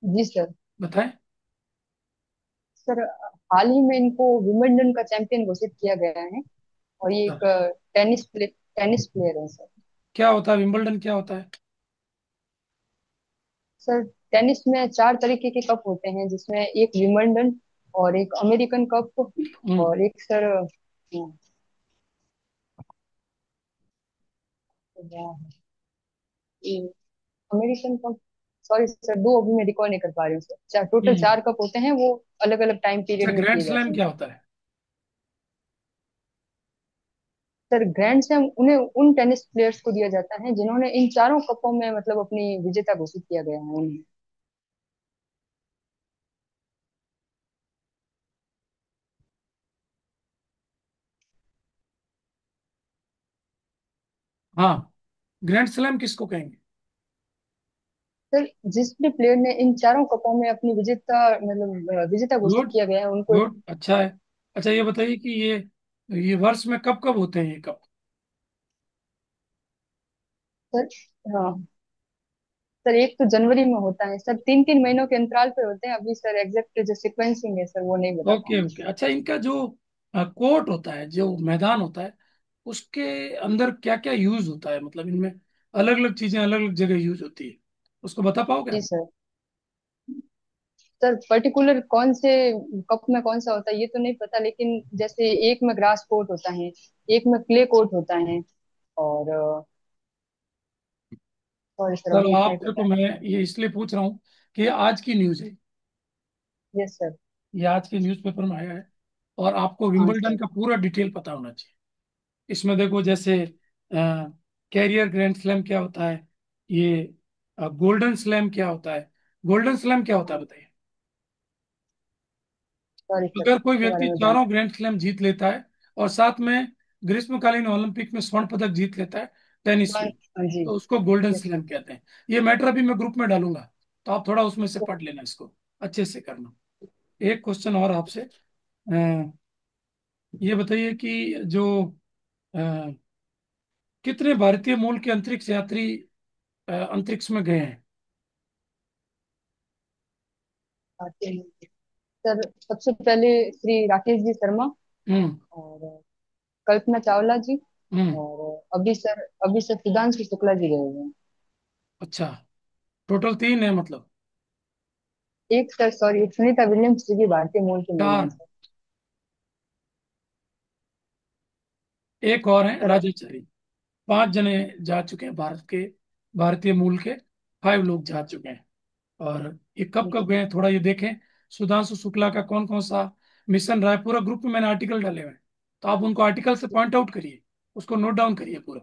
जी सर। बताएं। सर हाल ही में इनको विंबलडन का चैंपियन घोषित किया गया है। और ये अच्छा, एक टेनिस प्लेयर है सर। क्या होता है विंबलडन, क्या होता है? सर टेनिस में 4 तरीके के कप होते हैं, जिसमें एक विंबलडन और एक अमेरिकन कप हम्म। और एक sir American cup. Sorry sir, दो अभी मैं रिकॉर्ड नहीं कर पा रही हूँ सर। टोटल हम्म। 4 कप होते हैं, वो अलग अलग टाइम अच्छा, पीरियड में ग्रैंड किए स्लैम जाते हैं। क्या होता है? सर ग्रैंड स्लैम उन्हें उन टेनिस प्लेयर्स को दिया जाता है जिन्होंने इन चारों कपों में मतलब अपनी विजेता घोषित किया गया है उन्हें। हाँ, ग्रैंड स्लैम किसको कहेंगे? सर जिस भी प्लेयर ने इन चारों कपों में अपनी विजेता मतलब विजेता घोषित गुड। किया गया है उनको एक। गुड, अच्छा है। अच्छा, ये बताइए कि ये वर्ष में कब कब होते हैं ये कप? सर हाँ सर, एक तो जनवरी में होता है सर, 3 3 महीनों के अंतराल पे होते हैं। अभी सर एग्जैक्ट जो सीक्वेंसिंग है सर, वो नहीं बता ओके पाऊंगी। ओके। अच्छा, इनका जो कोर्ट होता है, जो मैदान होता है, उसके अंदर क्या क्या यूज होता है? मतलब इनमें अलग अलग चीजें अलग अलग जगह यूज होती है, उसको बता पाओगे जी आप? सर। सर पर्टिकुलर कौन से कप में कौन सा होता है ये तो नहीं पता, लेकिन जैसे एक में ग्रास कोर्ट होता है, एक में क्ले कोर्ट होता है। और सॉरी सर, चलो, अभी इतना ही आपसे पता तो है। मैं ये इसलिए पूछ रहा हूँ कि ये आज की न्यूज है, यस सर। ये आज के न्यूज़पेपर में आया है, और आपको हाँ विंबलडन सर। का पूरा डिटेल पता होना चाहिए। इसमें देखो, जैसे कैरियर ग्रैंड स्लैम क्या होता है, ये गोल्डन स्लैम क्या होता है। गोल्डन स्लैम क्या होता है हाँ बताइए? सॉरी सर, अगर कोई इसके बारे व्यक्ति में जान। चारों ग्रैंड स्लैम जीत लेता है और साथ में ग्रीष्मकालीन ओलंपिक में स्वर्ण पदक जीत लेता है, टेनिस में। हाँ जी। तो उसको गोल्डन यस स्लैम सर। कहते हैं। ये मैटर अभी मैं ग्रुप में डालूंगा, तो आप थोड़ा उसमें से पढ़ लेना, इसको अच्छे से करना। एक क्वेश्चन और आपसे, ये बताइए कि जो अ, कितने भारतीय मूल के अंतरिक्ष यात्री अंतरिक्ष में गए हैं? आते हैं सर। सबसे पहले श्री राकेश जी शर्मा, हम्म। और कल्पना चावला जी, हम्म। और अभी सर सुधांशु शुक्ला जी गए हुए हैं। अच्छा, टोटल 3 है मतलब। एक सर, सॉरी, एक सुनीता विलियम्स जी की भारतीय मूल की महिला हैं 4। सर। एक और है सर राजाचारी। 5 जने जा चुके हैं भारत के, भारतीय मूल के 5 लोग जा चुके हैं। और ये कब कब गए हैं, थोड़ा ये देखें। सुधांशु शुक्ला का कौन कौन सा मिशन रहा है, पूरा ग्रुप में मैंने आर्टिकल डाले हुए हैं, तो आप उनको आर्टिकल से पॉइंट आउट करिए, उसको नोट डाउन करिए पूरा,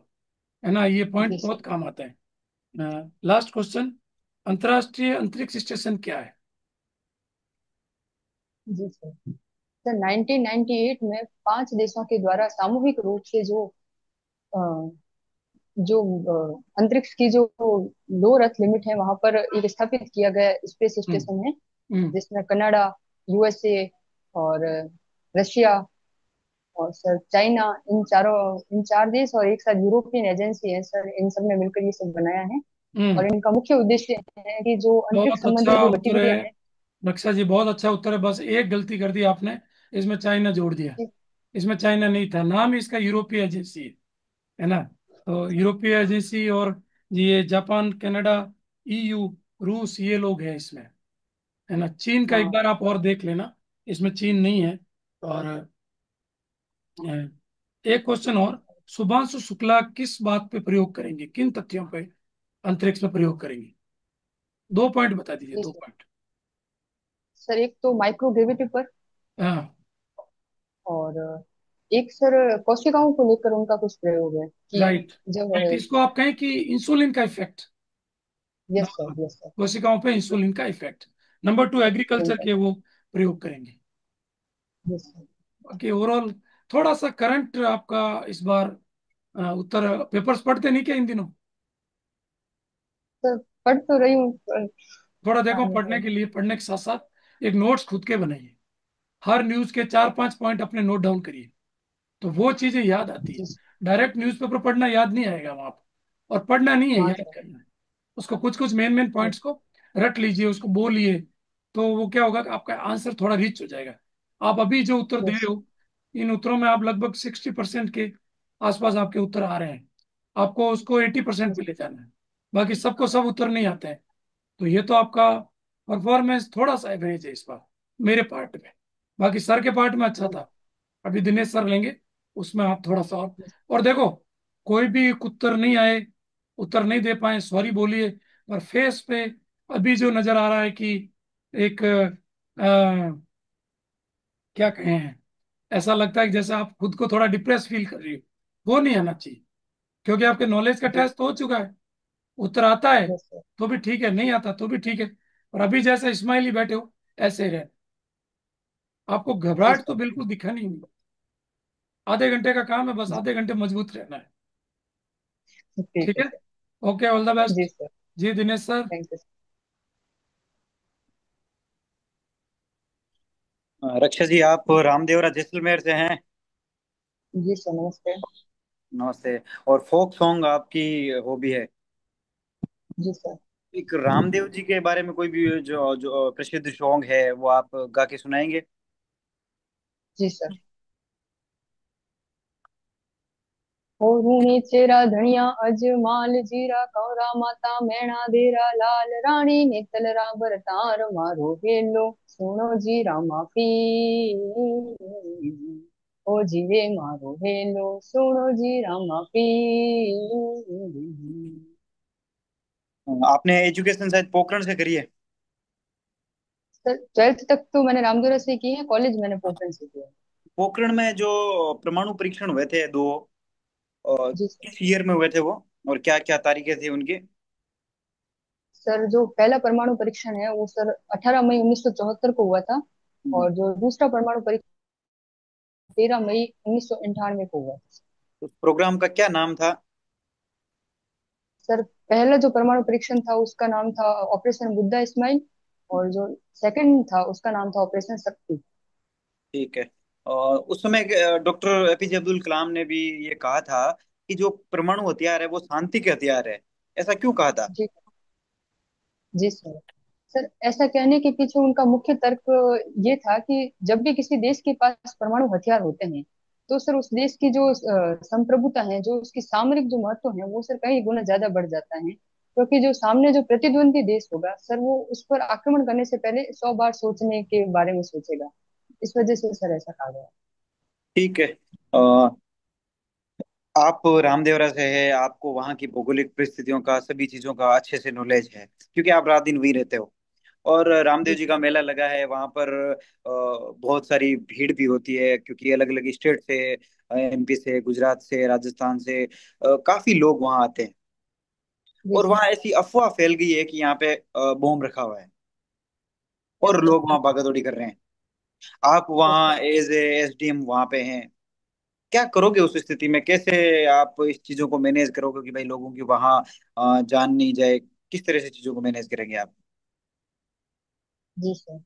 है ना, ये जी पॉइंट सर। बहुत काम आता है। लास्ट क्वेश्चन, अंतर्राष्ट्रीय अंतरिक्ष स्टेशन क्या है? जी सर। सर 1998 में 5 देशों के द्वारा सामूहिक रूप से अ, जो अंतरिक्ष की जो लो अर्थ लिमिट है वहां पर एक स्थापित किया गया स्पेस हम्म। स्टेशन है, हम्म। जिसमें कनाडा, यूएसए और रशिया और सर चाइना, इन 4 देश और एक साथ यूरोपियन एजेंसी है सर, इन सब ने मिलकर ये सब बनाया है। हम्म। और इनका मुख्य उद्देश्य है कि जो अंतरिक्ष बहुत अच्छा संबंधी जो उत्तर है गतिविधियां हैं। रक्षा जी, बहुत अच्छा उत्तर है। बस एक गलती कर दी आपने, इसमें चाइना जोड़ दिया। जी। इसमें चाइना नहीं था, नाम ही इसका यूरोपीय एजेंसी है ना। तो यूरोपीय एजेंसी, और ये जापान, कनाडा, ईयू, रूस, ये लोग हैं इसमें, है ना। चीन का एक हाँ बार आप और देख लेना, इसमें चीन नहीं है। और एक क्वेश्चन और, शुभांशु शुक्ला किस बात पे प्रयोग करेंगे, किन तथ्यों पे अंतरिक्ष में प्रयोग करेंगे? 2 पॉइंट बता दीजिए, जी 2 सर। पॉइंट। सर एक तो माइक्रोग्रेविटी पर, हाँ। और एक सर कोशिकाओं को लेकर उनका कुछ प्रयोग है कि राइट। जब। राइट, इसको आप कहें कि इंसुलिन का effect. Yes sir, number, yes sir. कोशिकाओं पे इंसुलिन का इफेक्ट। नंबर 2, एग्रीकल्चर के वो प्रयोग करेंगे। Yes sir. बाकी ओवरऑल थोड़ा सा करंट आपका इस बार उत्तर पेपर्स पढ़ते नहीं क्या इन दिनों? सर पढ़ तो रही हूँ पर थोड़ा देखो, टाइम पढ़ने है। के लिए, पढ़ने के साथ साथ एक नोट्स खुद के बनाइए। हर न्यूज के 4-5 पॉइंट अपने नोट डाउन करिए, तो वो चीजें याद आती है। जी। डायरेक्ट न्यूज़पेपर पढ़ना याद नहीं आएगा वहां पर, और पढ़ना नहीं है, हाँ याद सर। करना है। उसको कुछ कुछ मेन मेन यस। पॉइंट्स को रट लीजिए, उसको बोलिए, तो वो क्या होगा कि आपका आंसर थोड़ा रिच हो जाएगा। आप अभी जो उत्तर दे यस। रहे हो, इन उत्तरों में आप लगभग 60% के आसपास आपके उत्तर आ रहे हैं। आपको उसको 80% पे यस। ले जाना है। बाकी सबको सब उत्तर नहीं आते हैं। तो ये तो आपका परफॉर्मेंस थोड़ा सा एवरेज है इस बार, मेरे पार्ट में। बाकी सर के पार्ट में अच्छा था। अभी दिनेश सर लेंगे, उसमें आप थोड़ा सा और देखो, कोई भी उत्तर नहीं आए, उत्तर नहीं दे पाए, सॉरी बोलिए। पर फेस पे अभी जो नजर आ रहा है कि एक क्या कहें, ऐसा लगता है कि जैसे आप खुद को थोड़ा डिप्रेस फील कर रही हो, वो नहीं आना चाहिए। क्योंकि आपके नॉलेज का जी। टेस्ट तो हो चुका है, उत्तर आता है यस सर। तो भी ठीक है, नहीं आता तो भी ठीक है। और अभी जैसे स्माइली बैठे हो, ऐसे ही रहे। आपको जी घबराहट तो सर। बिल्कुल दिखा नहीं। आधे घंटे का काम है, बस जी। आधे घंटे मजबूत रहना है। ठीक ठीक है है। सर। ओके, ऑल द जी बेस्ट। सर। जी Dinesh sir. Thank you. Raksha ji, आप रामदेवरा जैसलमेर से हैं? जी सर, नमस्ते। नमस्ते। और फोक सॉन्ग आपकी हॉबी है? जी सर। एक रामदेव जी के बारे में कोई भी जो जो प्रसिद्ध सॉन्ग है वो आप गा के सुनाएंगे? जी सर। नीचे धनिया अजमाल जीरा कौरा माता मैणा देरा लाल रानी नेतल राबर तार मारो हेलो सुनो जी रामा पी, ओ जीवे मारो हेलो सुनो जी रामा पी। आपने एजुकेशन शायद पोखरण से करी है? सर 12th तक तो मैंने रामदुरा से की है, कॉलेज मैंने पोखरण से किया है। पोखरण में जो परमाणु परीक्षण हुए थे दो, जी सर। किस ईयर में हुए थे वो, और क्या क्या तारीखें थी उनकी? सर जो पहला परमाणु परीक्षण है वो सर 18 मई 1974 को हुआ था, हम्म। और जो दूसरा परमाणु परीक्षण 13 मई 1998 को हुआ था। उस प्रोग्राम का क्या नाम था? सर पहला जो परमाणु परीक्षण था उसका नाम था ऑपरेशन बुद्धा इस्माइल, और जो सेकंड था उसका नाम था ऑपरेशन शक्ति। ठीक है। और उस समय डॉक्टर एपीजे अब्दुल कलाम ने भी ये कहा था कि जो परमाणु हथियार है वो शांति के हथियार है। ऐसा क्यों कहा था? जी। जी सर। सर ऐसा कहने के पीछे उनका मुख्य तर्क ये था कि जब भी किसी देश के पास परमाणु हथियार होते हैं तो सर उस देश की जो संप्रभुता है, जो उसकी सामरिक जो महत्व है, वो सर कई गुना ज्यादा बढ़ जाता है, क्योंकि जो सामने जो प्रतिद्वंदी देश होगा सर वो उस पर आक्रमण करने से पहले 100 बार सोचने के बारे में सोचेगा। इस वजह से सर ऐसा कहा गया। ठीक है। आप रामदेवरा से है, आपको वहाँ की भौगोलिक परिस्थितियों का, सभी चीजों का अच्छे से नॉलेज है, क्योंकि आप रात दिन वहीं रहते हो। और रामदेव जी जी सर। का मेला लगा है वहाँ पर। बहुत सारी भीड़ भी होती है, क्योंकि अलग अलग स्टेट से, एमपी से, गुजरात से, राजस्थान से काफी लोग वहाँ आते हैं। जी और सर। वहाँ ऐसी अफवाह फैल गई है कि यहाँ पे बॉम्ब रखा हुआ है और अच्छा। लोग वहाँ भागा दौड़ी कर रहे हैं। आप अच्छा। वहाँ एज ए एसडीएम वहाँ पे हैं, क्या करोगे उस स्थिति में? कैसे आप इस चीजों को मैनेज करोगे कि भाई लोगों की वहां जान नहीं जाए? किस तरह से चीजों को मैनेज करेंगे आप? जी सर।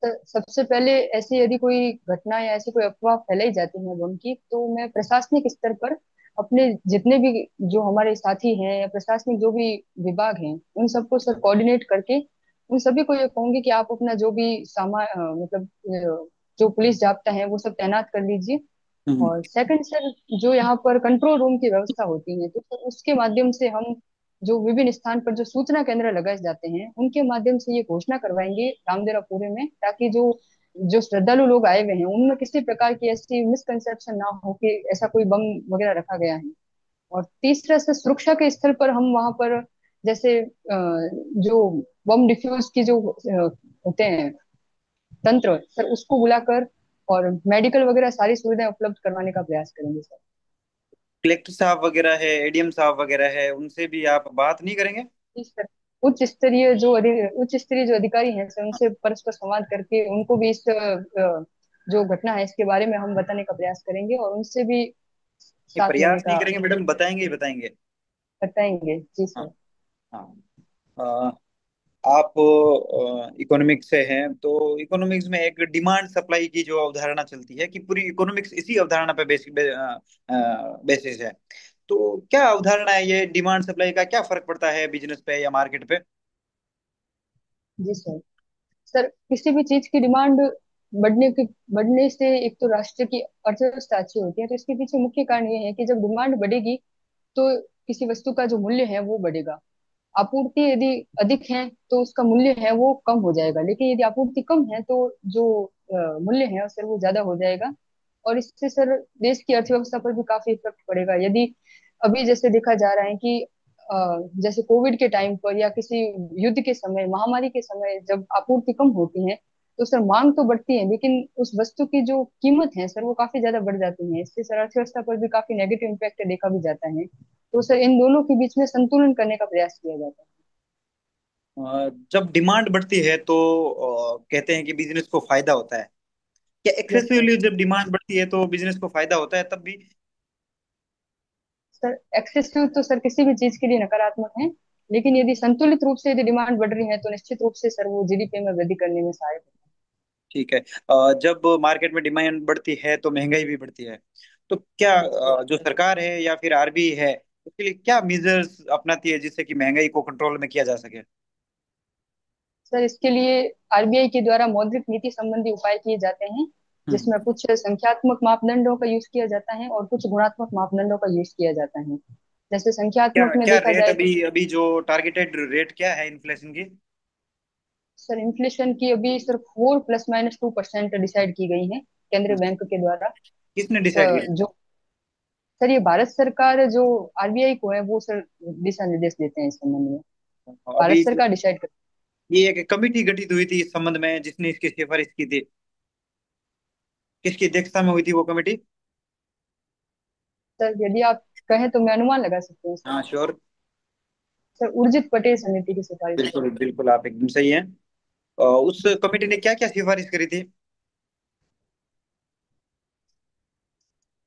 तो सबसे पहले ऐसी यदि कोई घटना या ऐसी कोई अफवाह फैलाई जाती है बम की, तो मैं प्रशासनिक स्तर पर अपने जितने भी जो हमारे साथी हैं या प्रशासनिक जो भी विभाग हैं उन सबको सर कोऑर्डिनेट करके उन सभी को ये कहूंगी कि आप अपना जो भी सामान मतलब जो पुलिस जाब्ता है वो सब तैनात कर लीजिए। हम्म। और सेकंड सर, जो यहाँ पर कंट्रोल रूम की व्यवस्था होती है तो सर उसके माध्यम से हम जो विभिन्न स्थान पर जो सूचना केंद्र लगाए जाते हैं उनके माध्यम से ये घोषणा करवाएंगे रामदेवरापुरे में, ताकि जो जो श्रद्धालु लोग आए हुए हैं उनमें किसी प्रकार की ऐसी मिसकंसेप्शन ना हो कि ऐसा कोई बम वगैरह रखा गया है। और तीसरा से सुरक्षा के स्थल पर हम वहां पर जैसे जो बम डिफ्यूज की जो होते हैं तंत्र सर उसको बुलाकर और मेडिकल वगैरह सारी सुविधाएं उपलब्ध करवाने का प्रयास करेंगे सर। कलेक्टर साहब वगैरह है, एडीएम साहब वगैरह है, उनसे भी आप बात नहीं करेंगे? इस सर उच्च स्तरीय जो अधिकारी हैं सर उनसे परस्पर संवाद करके उनको भी इस जो घटना है इसके बारे में हम बताने का प्रयास करेंगे और उनसे भी नहीं, साथ लेने प्रयास नहीं का करेंगे मैडम, बताएंगे ही बताएंगे। बताएंगे। जी हाँ। सर। हाँ। आप इकोनॉमिक्स से हैं, तो इकोनॉमिक्स में एक डिमांड सप्लाई की जो अवधारणा चलती है कि पूरी इकोनॉमिक्स इसी अवधारणा पे बेसिस है। तो क्या अवधारणा है ये डिमांड सप्लाई का? क्या फर्क पड़ता है बिजनेस पे या मार्केट पे? जी सर। सर किसी भी चीज की डिमांड बढ़ने की बढ़ने से एक तो राष्ट्र की अर्थव्यवस्था अच्छी होती है, तो इसके पीछे मुख्य कारण ये है कि जब डिमांड बढ़ेगी तो किसी वस्तु का जो मूल्य है वो बढ़ेगा। आपूर्ति यदि अधिक है तो उसका मूल्य है वो कम हो जाएगा, लेकिन यदि आपूर्ति कम है तो जो मूल्य है सर वो ज्यादा हो जाएगा। और इससे सर देश की अर्थव्यवस्था पर भी काफी इफेक्ट पड़ेगा। यदि अभी जैसे देखा जा रहा है कि जैसे कोविड के टाइम पर या किसी युद्ध के समय, महामारी के समय जब आपूर्ति कम होती है तो सर मांग तो बढ़ती है लेकिन उस वस्तु की जो कीमत है सर वो काफी ज्यादा बढ़ जाती है। इससे सर अर्थव्यवस्था पर भी काफी नेगेटिव इम्पैक्ट देखा भी जाता है। तो सर इन दोनों के बीच में संतुलन करने का प्रयास किया जाता है। जब डिमांड बढ़ती है तो कहते हैं कि बिजनेस को फायदा होता है। क्या यस सर। एक्सेसिवली जब डिमांड बढ़ती है तो बिजनेस को फायदा होता है तब भी? सर एक्सेसिव तो सर किसी भी चीज के लिए नकारात्मक है, लेकिन यदि संतुलित रूप से यदि डिमांड बढ़ रही है तो निश्चित रूप से सर वो जीडीपी में वृद्धि करने में सहायक होता ठीक है। जब मार्केट में डिमांड बढ़ती है तो महंगाई भी बढ़ती है। तो क्या है। Yes sir. जो सरकार है या फिर आरबीआई है, उसके लिए क्या मेजर्स अपनाती है जिससे कि महंगाई को कंट्रोल में किया जा सके? सर इसके लिए आरबीआई के द्वारा मौद्रिक नीति संबंधी उपाय किए जाते हैं, हम्म। जिसमें कुछ संख्यात्मक मापदंडों का यूज किया जाता है और कुछ गुणात्मक मापदंडों का यूज किया जाता है। जैसे क्या संख्यात्मक में क्या देखा रेट जाए अभी अभी जो टारगेटेड रेट क्या है इन्फ्लेशन की? सर इन्फ्लेशन की अभी सिर्फ 4 ± 2% डिसाइड की गई है केंद्रीय बैंक के द्वारा। किसने डिसाइड किया? जो सर ये भारत सरकार जो आरबीआई को है वो सर दिशा निर्देश देते हैं इस संबंध में। भारत अभी सरकार डिसाइड कर। ये एक कमिटी गठित हुई थी इस संबंध में जिसने इसकी सिफारिश की थी। किसकी अध्यक्षता में हुई थी वो कमेटी? सर यदि आप कहें तो मैं अनुमान लगा सकती हूँ सर। हाँ, श्योर। सर उर्जित पटेल समिति की सिफारिश पर। बिल्कुल बिल्कुल, आप एकदम सही हैं। उस कमेटी ने क्या क्या सिफारिश करी थी?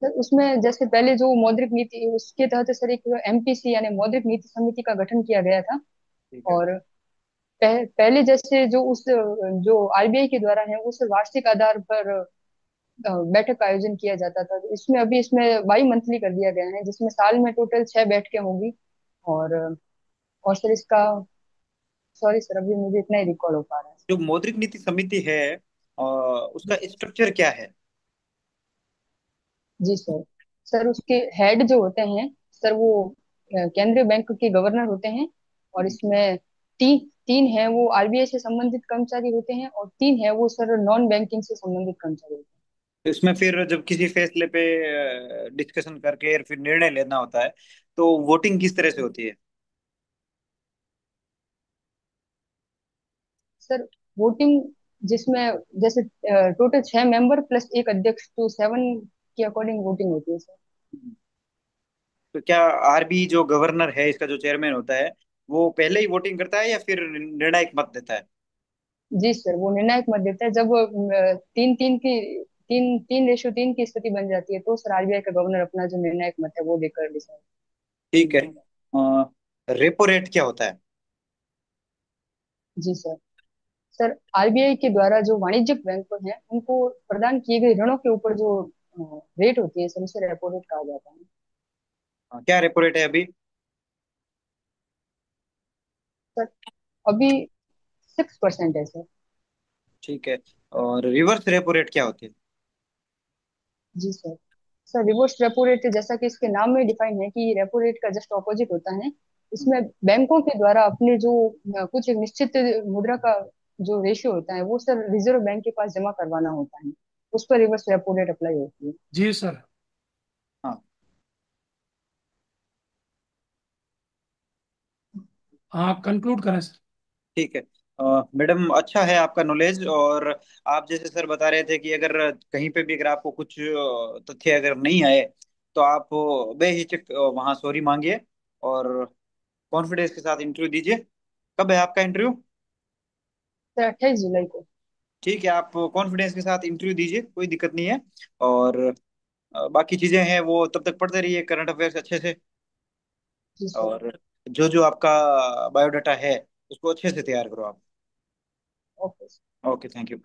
सर उसमें जैसे पहले जो मौद्रिक नीति, उसके तहत सर एक एमपीसी यानी मौद्रिक नीति समिति का गठन किया गया था। ठीक है। और पहले जैसे जो उस जो आरबीआई के द्वारा है उस वार्षिक आधार पर बैठक का आयोजन किया जाता था। तो इसमें अभी इसमें बाई मंथली कर दिया गया है, जिसमें साल में टोटल 6 बैठकें होंगी। और और सर इसका, सॉरी सर अभी मुझे इतना ही रिकॉल हो पा रहा है। जो मौद्रिक नीति समिति है उसका स्ट्रक्चर क्या है? जी सर। सर उसके हेड जो होते हैं सर, वो केंद्रीय बैंक के गवर्नर होते हैं। और इसमें तीन है वो आरबीआई से संबंधित कर्मचारी होते हैं, और तीन है वो सर नॉन बैंकिंग से संबंधित कर्मचारी होते तो इसमें फिर जब किसी फैसले पे डिस्कशन करके फिर निर्णय लेना होता है, तो वोटिंग किस तरह से हैं। होती है? सर वोटिंग जिसमें जैसे टोटल 6 मेंबर प्लस एक अध्यक्ष, तो 7 के अकॉर्डिंग वोटिंग होती है सर। तो क्या आरबी जो गवर्नर है, इसका जो चेयरमैन होता है, वो पहले ही वोटिंग करता है या फिर निर्णायक मत देता है? जी सर, वो निर्णायक मत देता है। जब 3-3 की स्थिति बन जाती है, तो सर आरबीआई का गवर्नर अपना जो निर्णायक मत है वो देकर डिसाइड ठीक है। करता है। रेपो रेट क्या होता है? जी सर। सर आरबीआई के द्वारा जो वाणिज्यिक बैंक हैं उनको प्रदान किए गए ऋणों के ऊपर जो रेट होती है सर, उसे रेपो रेट कहा जाता है। क्या रेपो रेट है अभी? सर अभी 6% है सर। ठीक है। और रिवर्स रेपो रेट क्या होती है? जी sir. Sir reverse repo rate जैसा कि इसके नाम में डिफाइन है कि रेपो रेट का जस्ट ऑपोजिट होता है। इसमें बैंकों के द्वारा अपने जो कुछ एक निश्चित मुद्रा का जो रेशियो होता है वो सर रिजर्व बैंक के पास जमा करवाना होता है, उस पर रिवर्स रेपो रेट अप्लाई होती है। जी सर। हाँ। हाँ, कंक्लूड करें सर। ठीक है। मैडम, अच्छा है आपका नॉलेज। और आप जैसे सर बता रहे थे कि अगर कहीं पे भी अगर आपको कुछ तथ्य अगर नहीं आए, तो आप बेहिचक वहाँ सॉरी मांगिए और कॉन्फिडेंस के साथ इंटरव्यू दीजिए। कब है आपका इंटरव्यू? सर 28 जुलाई को। ठीक है, आप कॉन्फिडेंस के साथ इंटरव्यू दीजिए, कोई दिक्कत नहीं है। और बाकी चीजें हैं वो तब तक पढ़ते रहिए करंट अफेयर्स अच्छे से। जी सर। और जो जो आपका बायोडाटा है उसको अच्छे से तैयार करो आप। Okay sir. Okay, thank you.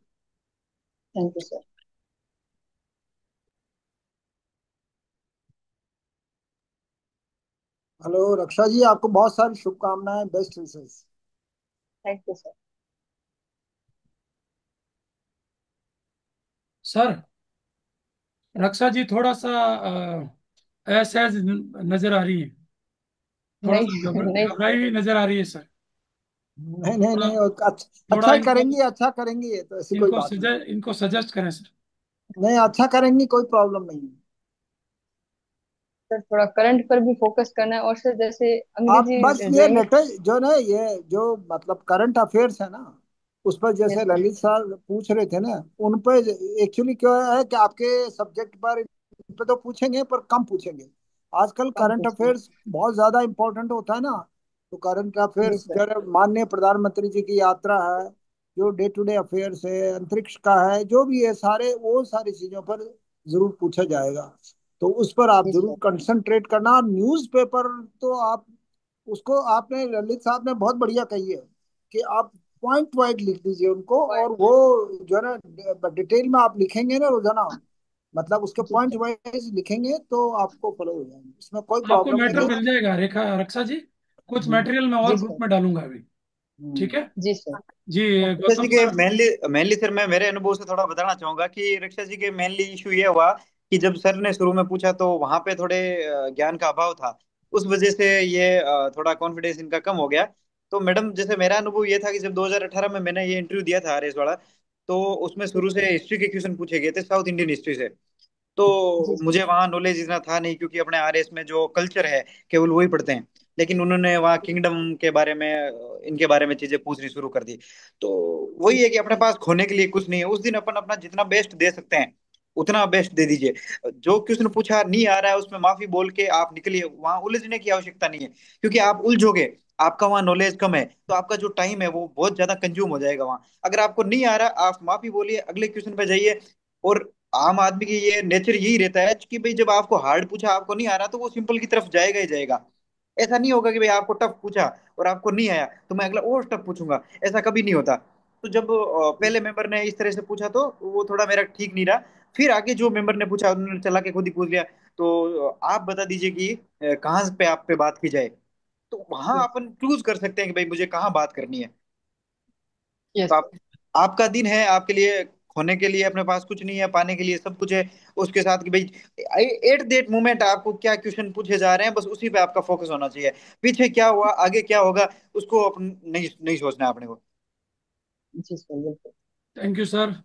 Thank you sir. Hello Raksha ji, आपको बहुत सारी शुभकामनाएं, best wishes. Thank you sir. Sir Raksha ji थोड़ा सा असहज नजर आ रही है। थोड़ा नहीं सा नहीं घबराई सर। हुई नजर आ रही है सर। नहीं नहीं थोड़ा नहीं, अच्छा। थोड़ा अच्छा ही इनको करेंगी, अच्छा करेंगी, ये तो ऐसी कोई इनको बात नहीं। इनको सजेस्ट करें सर। नहीं, अच्छा करेंगी, कोई प्रॉब्लम नहीं है। सर थोड़ा करंट पर भी फोकस करना है, और सर जैसे आप अंग्रेजी बस जो ये इंग्लिश। लेटेस्ट जो ना, ये जो मतलब करंट अफेयर्स है ना, उस पर जैसे यस सर। ललित सर पूछ रहे थे ना, उन पे एक्चुअली क्या है कि आपके सब्जेक्ट पर इन पे तो पूछेंगे पर कम पूछेंगे। आजकल कम करंट पूछना। अफेयर्स बहुत ज्यादा इंपॉर्टेंट होता है ना। तो करंट जी अफेयर्स सर। जो है, माननीय प्रधानमंत्री जी की यात्रा है, जो डे टू डे अफेयर्स है, अंतरिक्ष का है, जो भी है, सारे वो सारी चीजों पर जरूर पूछा जाएगा। तो उस पर आप जी जरूर सर। कंसंट्रेट करना। न्यूज़ पेपर तो आप उसको, आपने ललित साहब ने बहुत बढ़िया कही है कि आप पॉइंट वाइज लिख दीजिए उनको, और वो जो है ना डिटेल में आप लिखेंगे ना रोजाना, मतलब उसके जी पॉइंट सर। वाइज लिखेंगे तो आपको फॉलो हो जाएंगे, इसमें कोई आपको प्रॉब्लम मैटर नहीं मिल है। जाएगा रेखा रक्षा जी। कुछ हम्म, मटेरियल मैं और जी ग्रुप सर। में डालूंगा अभी। ठीक हम्म। है। जी सर। जी ओके रक्षा सर। जी गौतम के सर। मेनली मेनली सर, मैं मेरे अनुभव से थोड़ा बताना चाहूंगा कि रक्षा जी के मेनली इशू ये हुआ कि जब सर ने शुरू में पूछा तो वहां पे थोड़े ज्ञान का अभाव था। उस वजह से ये थोड़ा कॉन्फिडेंस इनका कम हो गया। तो मैडम, जैसे मेरा अनुभव ये था कि जब 2018 में मैंने ये इंटरव्यू दिया था आरएस वाला, तो उसमें जी शुरू से सर। हिस्ट्री के क्वेश्चन पूछे गए थे, साउथ इंडियन हिस्ट्री से। जी तो सर। मुझे वहाँ नॉलेज इतना था नहीं, क्योंकि अपने आरएस में जो कल्चर है केवल वही पढ़ते हैं। लेकिन उन्होंने वहाँ किंगडम के बारे में, इनके बारे में चीजें पूछनी शुरू कर दी। तो जी वही है कि सर। अपने पास खोने के लिए कुछ नहीं है। उस दिन अपन अपना जितना बेस्ट दे सकते हैं उतना बेस्ट दे दीजिए। जो क्वेश्चन पूछा नहीं आ रहा है उसमें माफी बोल के आप निकलिए, वहां उलझने की आवश्यकता नहीं है। क्योंकि आप उलझोगे, आपका वहाँ नॉलेज कम है, तो आपका जो टाइम है वो बहुत ज्यादा कंज्यूम हो जाएगा वहां। अगर आपको नहीं आ रहा, आप माफी बोलिए, अगले क्वेश्चन पे जाइए। और आम आदमी की ये नेचर यही रहता है कि भाई जब आपको हार्ड पूछा आपको नहीं आ रहा तो वो सिंपल की तरफ जाएगा ही जाएगा। ऐसा नहीं होगा कि भाई आपको टफ पूछा और आपको नहीं आया तो मैं अगला और टफ पूछूंगा। ऐसा कभी नहीं होता। तो जब पहले मेंबर ने इस तरह से पूछा तो वो थोड़ा मेरा ठीक नहीं रहा। फिर आगे जो मेंबर ने पूछा उन्होंने चला के खुद ही पूछ लिया। तो आप बता दीजिए कि कहाँ पे आप पे बात की जाए। तो वहां यस। अपन चूज कर सकते हैं कि भाई मुझे कहाँ बात करनी है। तो यस आप, आपका दिन है, आपके लिए खोने के लिए अपने पास कुछ नहीं है, पाने के लिए सब कुछ है। उसके साथ कि भाई एट दैट मोमेंट आपको क्या क्वेश्चन पूछे जा रहे हैं बस उसी पे आपका फोकस होना चाहिए। पीछे क्या हुआ आगे क्या होगा उसको अपन नहीं नहीं सोचना है अपने को। जी सर, बिल्कुल। Thank you sir.